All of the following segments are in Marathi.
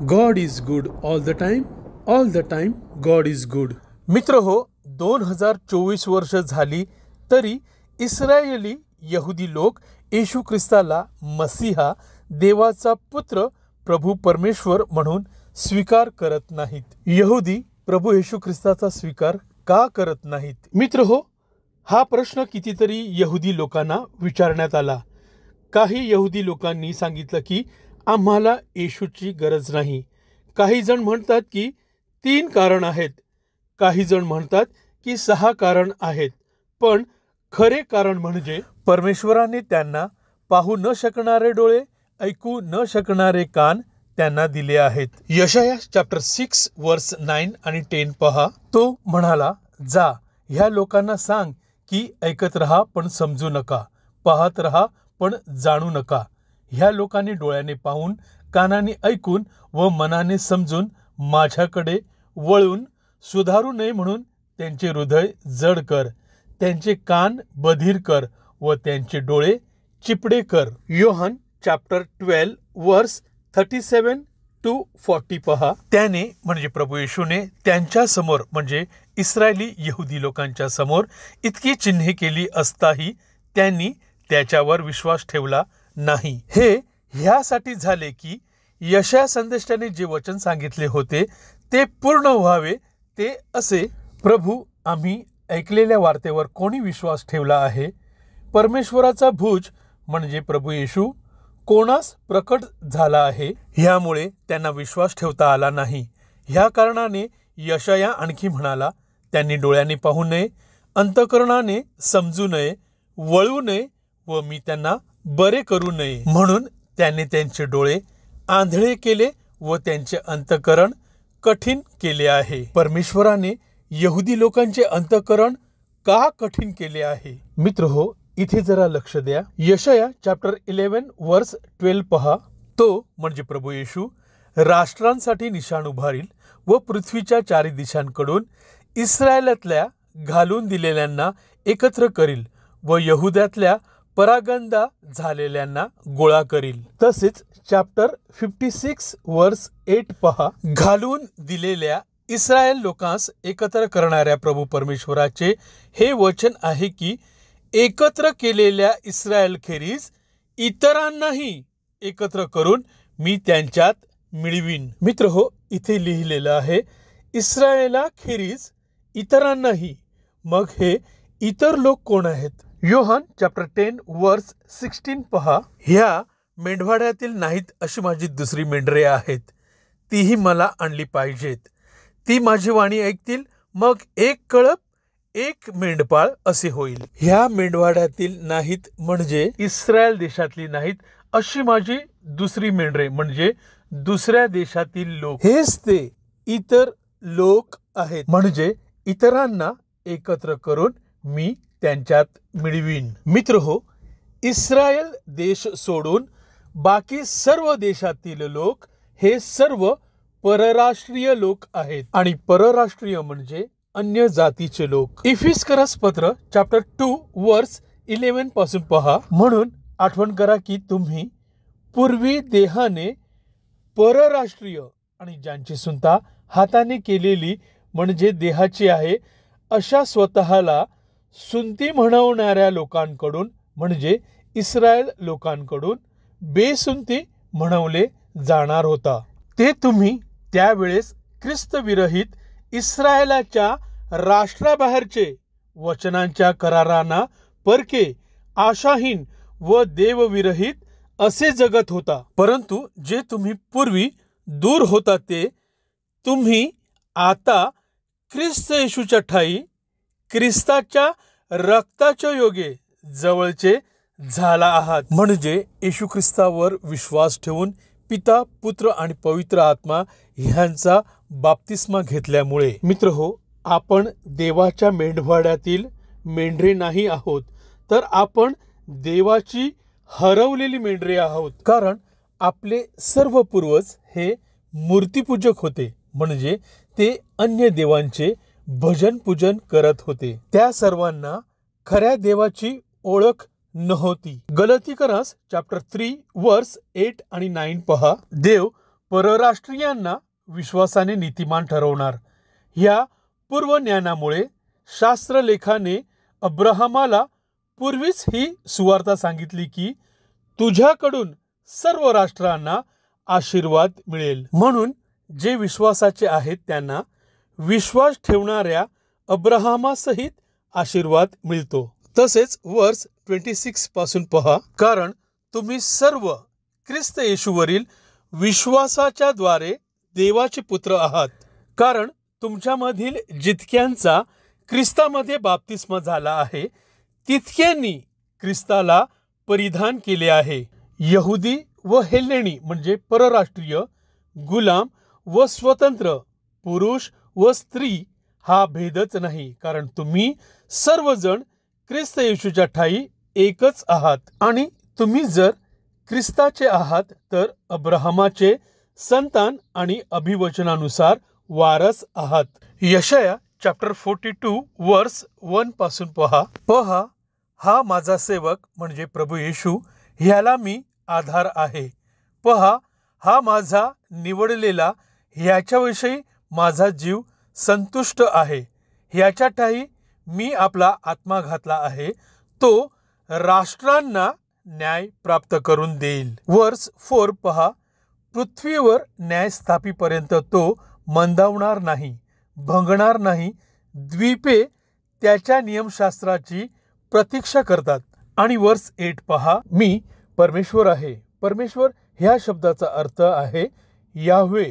God is good all the time God is good. मित्र हो, 2024 वर्ष झाली तरी इस्रायली यहुदी लोक येशू ख्रिस्ताला मसीहा, देवाचा पुत्र, प्रभू परमेश्वर म्हणून स्वीकार करत नाहीत. यहुदी प्रभू येशू ख्रिस्ताचा स्वीकार का करत नाहीत? मित्र हो, हा प्रश्न कितीतरी यहुदी लोकांना विचारण्यात आला. काही यहुदी लोकांनी सांगितलं की आम्हाला येशूची गरज नाही. काही जण म्हणतात की 3 कारण आहेत. काही जण म्हणतात की 6 कारण आहेत. पण खरे कारण म्हणजे परमेश्वराने त्यांना पाहू न शकणारे डोळे, ऐकू न शकणारे कान त्यांना दिले आहेत. यशाया चॅप्टर 6 वर्स 9 आणि 10 पहा. तो म्हणाला, जा ह्या लोकांना सांग की ऐकत रहा पण समजू नका, पाहत रहा पण जाणू नका. ह्या लोकांनी डोळ्याने पाहून, कानाने ऐकून व मनाने समजून माझ्याकडे वळून सुधारू नये म्हणून त्यांचे हृदय जड कर, त्यांचे कान बधीर कर व त्यांचे डोळे चिपडे कर. योहान चॅप्टर 12 वर्स 37 to 40 पहा. त्याने म्हणजे प्रभू येशूने त्यांच्या समोर म्हणजे इस्रायली यहुदी लोकांच्या समोर इतकी चिन्हे केली असताही त्यांनी त्याच्यावर विश्वास ठेवला नाही. हे ह्यासाठी झाले की यशाया संदेष्टाने जे वचन सांगितले होते ते पूर्ण व्हावे. ते असे, प्रभू आम्ही ऐकलेल्या वार्तेवर कोणी विश्वास ठेवला आहे? परमेश्वराचा भुज म्हणजे प्रभू येशू कोणास प्रकट झाला आहे? ह्यामुळे त्यांना विश्वास ठेवता आला नाही. ह्या कारणाने यशाया आणखी म्हणाला, त्यांनी डोळ्याने पाहू नये, अंतःकरणाने समजू नये, वळू नये व मी त्यांना बरे करू नये. म्हणून त्याने त्यांचे डोळे आंधळे केले व त्यांचे अंतःकरण कठीण केले आहे. परमेश्वराने यहुदी लोकांचे अंतःकरण का कठीण केले आहे? मित्र हो, इथे जरा लक्ष द्या. यशाया चॅप्टर 11 वर्स 12 पहा. तो म्हणजे प्रभू येशू राष्ट्रांसाठी निशाण उभारील व पृथ्वीच्या 4 दिशांकडून इस्रायलातल्या घालून दिलेल्यांना एकत्र करील व यहुद्यातल्या परागंदा झालेल्यांना गोळा करील. तसेच चॅप्टर 56 वर्स 8 पहा. घालून दिलेल्या इस्रायल लोकांस एकत्र करणाऱ्या प्रभू परमेश्वराचे हे वचन आहे की एकत्र केलेल्या इस्रायल खेरीज इतरांनाही एकत्र करून मी त्यांच्यात मिळवीन. मित्र हो, इथे लिहिलेलं आहे इस्रायला खेरीज इतरांनाही. मग हे इतर लोक कोण आहेत? योहान चॅप्टर 10 वर्स 16 पहा. ह्या मेंढवाड्यातील नाहीत अशी माझी दुसरी मेंढरे आहेत, तीही मला आणली पाहिजेत. ती माझी वाणी ऐकतील, मग एक कळप एक मेंढपाळ असे होईल. ह्या मेंढवाड्यातील नाहीत म्हणजे इस्रायल देशातली नाहीत अशी माझी दुसरी मेंढरे म्हणजे दुसऱ्या देशातील लोक. हेच ते इतर लोक आहेत. म्हणजे इतरांना एकत्र करून मी त्यांच्यात मिळवीन. मित्र हो, इस्रायल देश सोडून बाकी सर्व देशातील लोक हे सर्व परराष्ट्रीय लोक आहेत. आणि परराष्ट्रीय म्हणजे अन्य जातीचे लोक. इफिस्करस पत्र चॅप्टर 2 वर्स 11 पासून पहा. म्हणून आठवण करा की तुम्ही पूर्वी देहाने परराष्ट्रीय आणि ज्यांची सुंता हाताने केलेली म्हणजे देहाची आहे अशा स्वतःला सुंती म्हणवणाऱ्या लोकांकडून म्हणजे इस्रायल लोकांकडून बेसुंती म्हणवले जाणार होता. ते तुम्ही त्यावेळेस ख्रिस्त विरहित इस्रायलाच्या राष्ट्राबाहेरचे वचनांच्या करारांना परके, आशाहीन व देवविरहित असे जगत होता. परंतु जे तुम्ही पूर्वी दूर होता ते तुम्ही आता ख्रिस्त येशूच्या ठाई ख्रिस्ताच्या रक्ताच्या योगे जवळचे झाला आहात. म्हणजे येशू ख्रिस्तावर विश्वास ठेवून पिता, पुत्र आणि पवित्र आत्मा ह्यांचा बाप्तिस्मा घेतल्यामुळे. मित्र हो, आपण देवाच्या मेंढवाड्यातील मेंढरे नाही आहोत, तर आपण देवाची हरवलेली मेंढरे आहोत. कारण आपले सर्व पूर्वज हे मूर्तिपूजक होते. म्हणजे ते अन्य देवांचे भजन पूजन करत होते. त्या सर्वांना खऱ्या देवाची ओळख नव्हती. गलतीकरास चॅप्टर 3 वर्स 8 आणि 9 पहा. देव परराष्ट्रीयांना विश्वासाने नीतिमान ठरवणार. ह्या पूर्वज्ञानामुळे शास्त्रलेखाने अब्राहमाला पूर्वीच ही सुवार्ता सांगितली की तुझ्याकडून सर्व राष्ट्रांना आशीर्वाद मिळेल. म्हणून जे विश्वासाचे आहेत त्यांना विश्वास ठेवणाऱ्या अब्राहमासहित आशीर्वाद मिळतो. तसेच वर्स 26 पासून पहा, कारण तुम्ही सर्व ख्रिस्त येशूवरील विश्वासाच्या द्वारे देवाचे पुत्र आहात, कारण तुमच्यामधील जितक्यांचा ख्रिस्तामध्ये बाप्तिस्मा झाला आहे तितक्यांनी ख्रिस्ताला परिधान केले आहे. यहुदी व हेलेनी म्हणजे परराष्ट्रीय, गुलाम व स्वतंत्र, पुरुष व स्त्री हा भेदच नाही, कारण तुम्ही सर्वजण ख्रिस्त येशूच्या ठायी एकच आहात. आणि तुम्ही जर ख्रिस्ताचे आहात तर अब्राहमाचे संतान आणि अभिवचनानुसार वारस आहात. यशाया चॅप्टर 42 वर्स 1 पासून पहा, हा माझा सेवक म्हणजे प्रभू येशू, ह्याला मी आधार आहे. पहा, हा माझा निवडलेला, ह्याच्याविषयी माझा जीव संतुष्ट आहे. ह्याच्या ठायी मी आपला आत्मा घातला आहे. तो राष्ट्रांना न्याय प्राप्त करून देईल. वर्स 4 पहा, पृथ्वीवर न्याय स्थापीपर्यंत तो मंदावणार नाही, भंगणार नाही. द्वीपे त्याच्या नियमशास्त्राची प्रतीक्षा करतात. आणि वर्स 8 पहा, मी परमेश्वर आहे. परमेश्वर ह्या शब्दाचा अर्थ आहे याह्वे.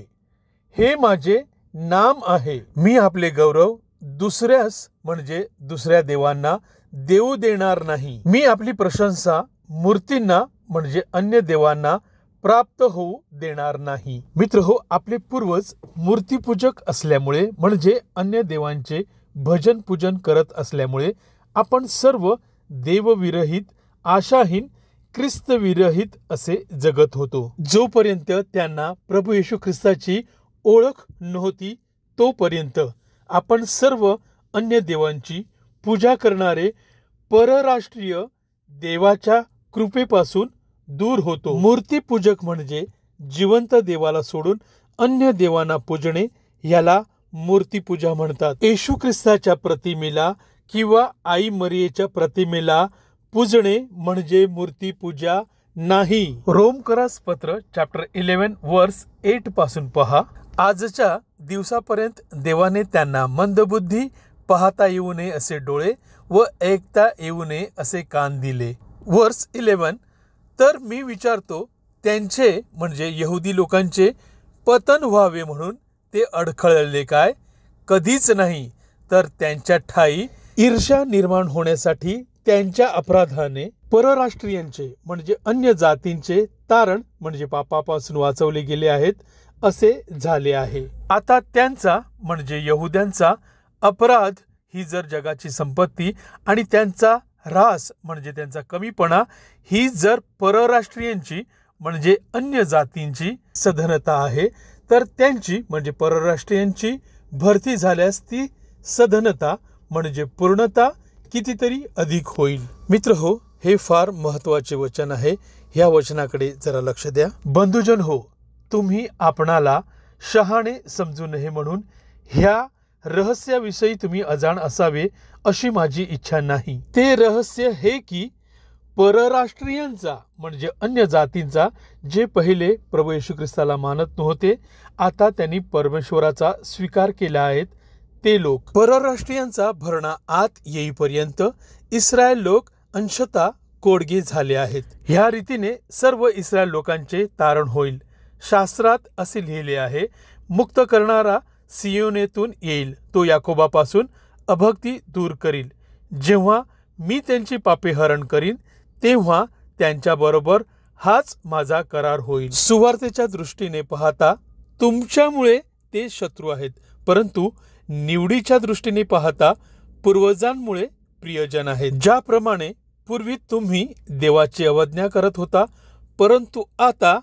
हे माझे नाम आहे. मी आपले गौरव दुसऱ्यास म्हणजे दुसऱ्या देवांना देऊ देणार नाही. मी आपली प्रशंसा मूर्तींना म्हणजे अन्य देवांना प्राप्त होऊ देणार नाही. मित्र हो, आपले पूर्वज मूर्तीपूजक असल्यामुळे म्हणजे अन्य देवांचे भजन पूजन करत असल्यामुळे आपण सर्व देवविरहित, आशाहीन, ख्रिस्तविरहित असे जगत होतो. जोपर्यंत त्यांना प्रभू येशू ख्रिस्ताची ओळख नव्हती तोपर्यंत आपण सर्व अन्य देवांची पूजा करणारे परराष्ट्रीय देवाच्या कृपेपासून दूर होतो. मूर्तीपूजक म्हणजे जिवंत देवाला सोडून अन्य देवांना पूजणे, याला मूर्तीपूजा म्हणतात. येशू ख्रिस्ताच्या प्रतिमेला किंवा आई मरियेच्या प्रतिमेला पूजणे म्हणजे मूर्तीपूजा नाही. रोमकरास पत्र चॅप्टर 11 वर्स 8 पासून पहा, आजच्या दिवसापर्यंत देवाने त्यांना मंदबुद्धी, पाहता येऊ नये असे डोळे व ऐकता येऊ नये असे कान दिले. वर्स 11, तर मी विचारतो त्यांचे म्हणजे यहुदी लोकांचे पतन व्हावे म्हणून ते अडखळले काय? कधीच नाही. तर त्यांच्या ठायी ईर्ष्या निर्माण होण्यासाठी त्यांच्या अपराधाने परराष्ट्रीयांचे म्हणजे अन्य जातींचे तारण म्हणजे पापापासून वाचवले गेले आहेत असे झाले आहे. आता त्यांचा म्हणजे यहुद्यांचा अपराध ही जर जगाची संपत्ती आणि त्यांचा ऱ्हास म्हणजे त्यांचा कमीपणा ही जर परराष्ट्रीयांची म्हणजे अन्य जातींची सधनता आहे, तर त्यांची म्हणजे परराष्ट्रीयांची भरती झाल्यास ती सधनता म्हणजे पूर्णता कितीतरी अधिक होईल. मित्र हो, हे फार महत्वाचे वचन आहे. ह्या वचनाकडे जरा लक्ष द्या. बंधुजन हो, तुम्ही आपणाला शहाणे समजू नये म्हणून ह्या रहस्याविषयी तुम्ही अजाण असावे अशी माझी इच्छा नाही. ते रहस्य हे की परराष्ट्रीयांचा म्हणजे अन्य जातींचा जे पहिले प्रभू येशू ख्रिस्ताला मानत नव्हते, आता त्यांनी परमेश्वराचा स्वीकार केला आहेत ते लोक. परराष्ट्रीयांचा भरणा आत येईपर्यंत इस्रायल लोक अंशतः कोडगे झाले आहेत. ह्या रीतीने सर्व इस्रायल लोकांचे तारण होईल. शास्त्रात असे लिहिले आहे, मुक्त करणारा सियोनेतून येईल, तो याकोबापासून अभक्ती दूर करील. जेव्हा मी त्यांची पापे हरण करीन तेव्हा त्यांच्याबरोबर हाच माझा करार होईल. सुवार्तेच्या दृष्टीने पाहता तुमच्यामुळे ते शत्रू आहेत, परंतु निवडीच्या दृष्टीने पाहता पूर्वजांमुळे प्रियजन आहेत. ज्याप्रमाणे पूर्वी तुम्ही देवाची अवज्ञा करत होता, परंतु आता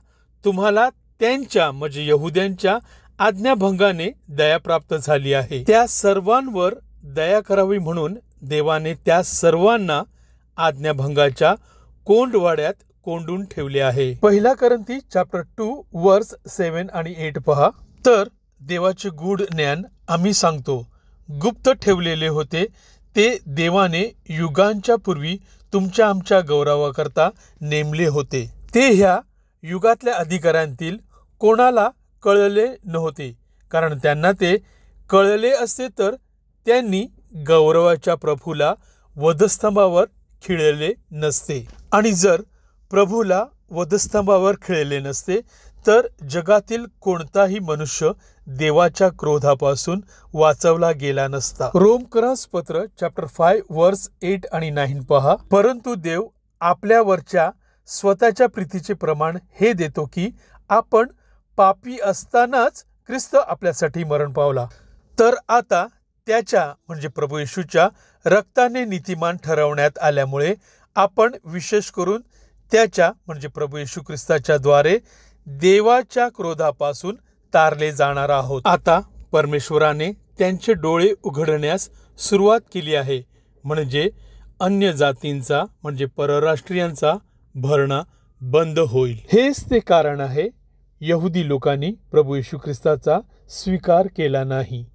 तुम्हाला त्यांच्या म्हणजे यहुद्यांच्या आज्ञाभंगाने दया प्राप्त झाली आहे. त्या सर्वांवर दया करावी म्हणून देवाने त्या सर्वांना आज्ञाभंगाच्या कोंडवाड्यात कोंडून ठेवले आहे. पहिला करंथी चॅप्टर 2 वर्स 7 आणि 8 पहा. तर देवाचे गूढ ज्ञान आम्ही सांगतो, गुप्त ठेवलेले होते ते देवाने युगांच्या पूर्वी तुमच्या आमच्या गौरवाकरता नेमले होते. ते ह्या युगातल्या अधिकाऱ्यांतील कोणाला कळले नव्हते, कारण त्यांना ते कळले असते तर त्यांनी गौरवाच्या प्रभूला वधस्तंभावर खिळले नसते. आणि जर प्रभूला वधस्तंभावर खिळले नसते तर जगातील कोणताही मनुष्य देवाच्या क्रोधापासून वाचवला गेला नसता. रोमकरास पत्र चॅप्टर 5 वर्स 8 आणि 9 पहा. परंतु देव आपल्यावरच्या स्वतःच्या प्रीतीचे प्रमाण हे देतो की आपण पापी असतानाच ख्रिस्त आपल्यासाठी मरण पावला, तर आता त्याच्या म्हणजे प्रभू येशूच्या रक्ताने नीतिमान ठरवण्यात आल्यामुळे आपण विशेष करून त्याच्या म्हणजे प्रभू येशू ख्रिस्ताच्या द्वारे देवाच्या क्रोधापासून तारले जाणार आहोत. आता परमेश्वराने त्यांचे डोळे उघडण्यास सुरुवात केली आहे, म्हणजे अन्य जातींचा म्हणजे परराष्ट्रीयांचा भरणा बंद होईल. हेच ते कारण आहे यहुदी लोकांनी प्रभू येशू ख्रिस्ताचा स्वीकार केला नाही.